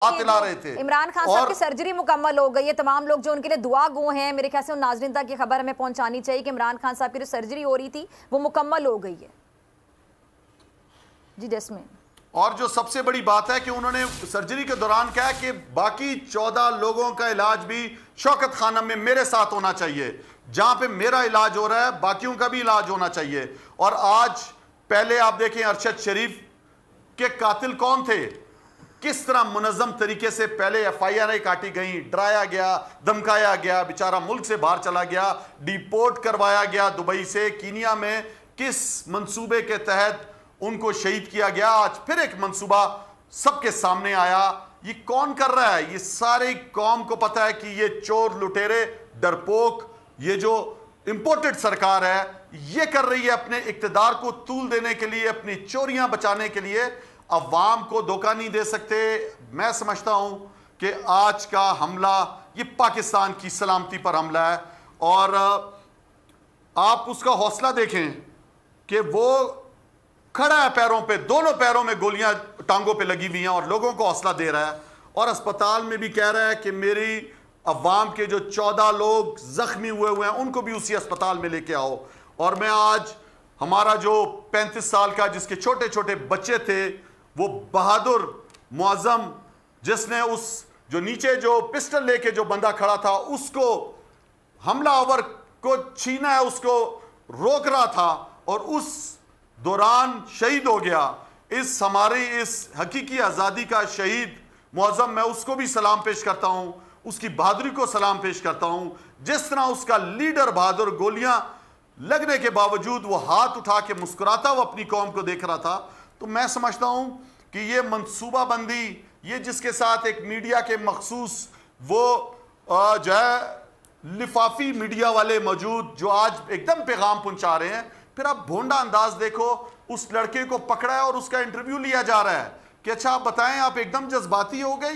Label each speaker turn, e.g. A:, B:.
A: دلا رہے تھے۔
B: عمران خان صاحب کی سرجری مکمل ہو گئی ہے، تمام لوگ جو ان کے لیے دعا گو ہیں، میرے خیال سے ان ناظرین تک یہ خبر ہمیں پہنچانی چاہیے کہ عمران خان صاحب کی جو سرجری ہو رہی تھی وہ مکمل ہو گئی ہے۔ جی جسمین،
A: اور جو سب سے بڑی بات ہے کہ انہوں نے سرجری کے دوران کہا کہ باقی 14 لوگوں کا علاج بھی شوکت خانم میں میرے ساتھ ہونا چاہیے، جہاں پہ میرا علاج ہو رہا ہے باقیوں کا بھی علاج ہونا چاہیے۔ اور آج پہلے آپ دیکھیں ارشد شریف کے قاتل کون تھے، کس طرح منظم طریقے سے پہلے ایف آئی آریں کاٹی گئیں، ڈرایا گیا، دھمکایا گیا، بیچارہ ملک سے باہر چلا گیا، ڈیپورٹ کروایا گیا دبئی سے، کینیا میں کس منصوبے کے تحت ان کو شہید کیا گیا۔ آج پھر ایک منصوبہ سب کے سامنے آیا۔ یہ کون کر رہا ہے؟ یہ ساری قوم کو پتہ ہے کہ یہ چور لٹیرے ڈرپوک، یہ جو امپورٹڈ سرکار ہے یہ کر رہی ہے اپنے اقتدار کو طول دینے کے لیے، اپنی چوریاں بچانے کے لیے۔ عوام کو دھوکہ نہیں دے سکتے۔ میں سمجھتا ہوں کہ آج کا حملہ یہ پاکستان کی سلامتی پر حملہ ہے، اور آپ اس کا حوصلہ دیکھیں کہ وہ کھڑا ہے پیروں پہ، دونوں پیروں میں گولیاں ٹانگوں پہ لگی ہوئی ہیں اور لوگوں کو حوصلہ دے رہا ہے، اور اسپتال میں بھی کہہ رہا ہے کہ میری عوام کے جو 14 لوگ زخمی ہوئے ہیں ان کو بھی اسی اسپتال میں لے کے آؤ۔ اور میں آج ہمارا جو 35 سال کا جس کے چھوٹے چھوٹے بچے تھے، وہ بہادر معظم جس نے اس جو نیچے جو پسٹل لے کے جو بندہ کھڑا تھا اس کو حملہ آور کو چھینا ہے، اس کو روک رہا تھا اور اس دوران شہید ہو گیا۔ اس ہماری اس حقیقی آزادی کا شہید معظم، میں اس کو بھی سلام پیش کرتا ہوں، اس کی بہادری کو سلام پیش کرتا ہوں۔ جس طرح اس کا لیڈر بہادر گولیاں لگنے کے باوجود وہ ہاتھ اٹھا کے مسکراتا وہ اپنی قوم کو دیکھ رہا تھا، تو میں سمجھتا ہوں کہ یہ منصوبہ بندی، یہ جس کے ساتھ ایک میڈیا کے مخصوص وہ جو ہے لفافی میڈیا والے موجود جو آج ایک دم پیغام پہنچا رہے ہیں، پھر آپ بھونڈا انداز دیکھو، اس لڑکے کو پکڑا ہے اور اس کا انٹرویو لیا جا رہا ہے کہ اچھا آپ بتائیں آپ ایک دم جذباتی ہو گئے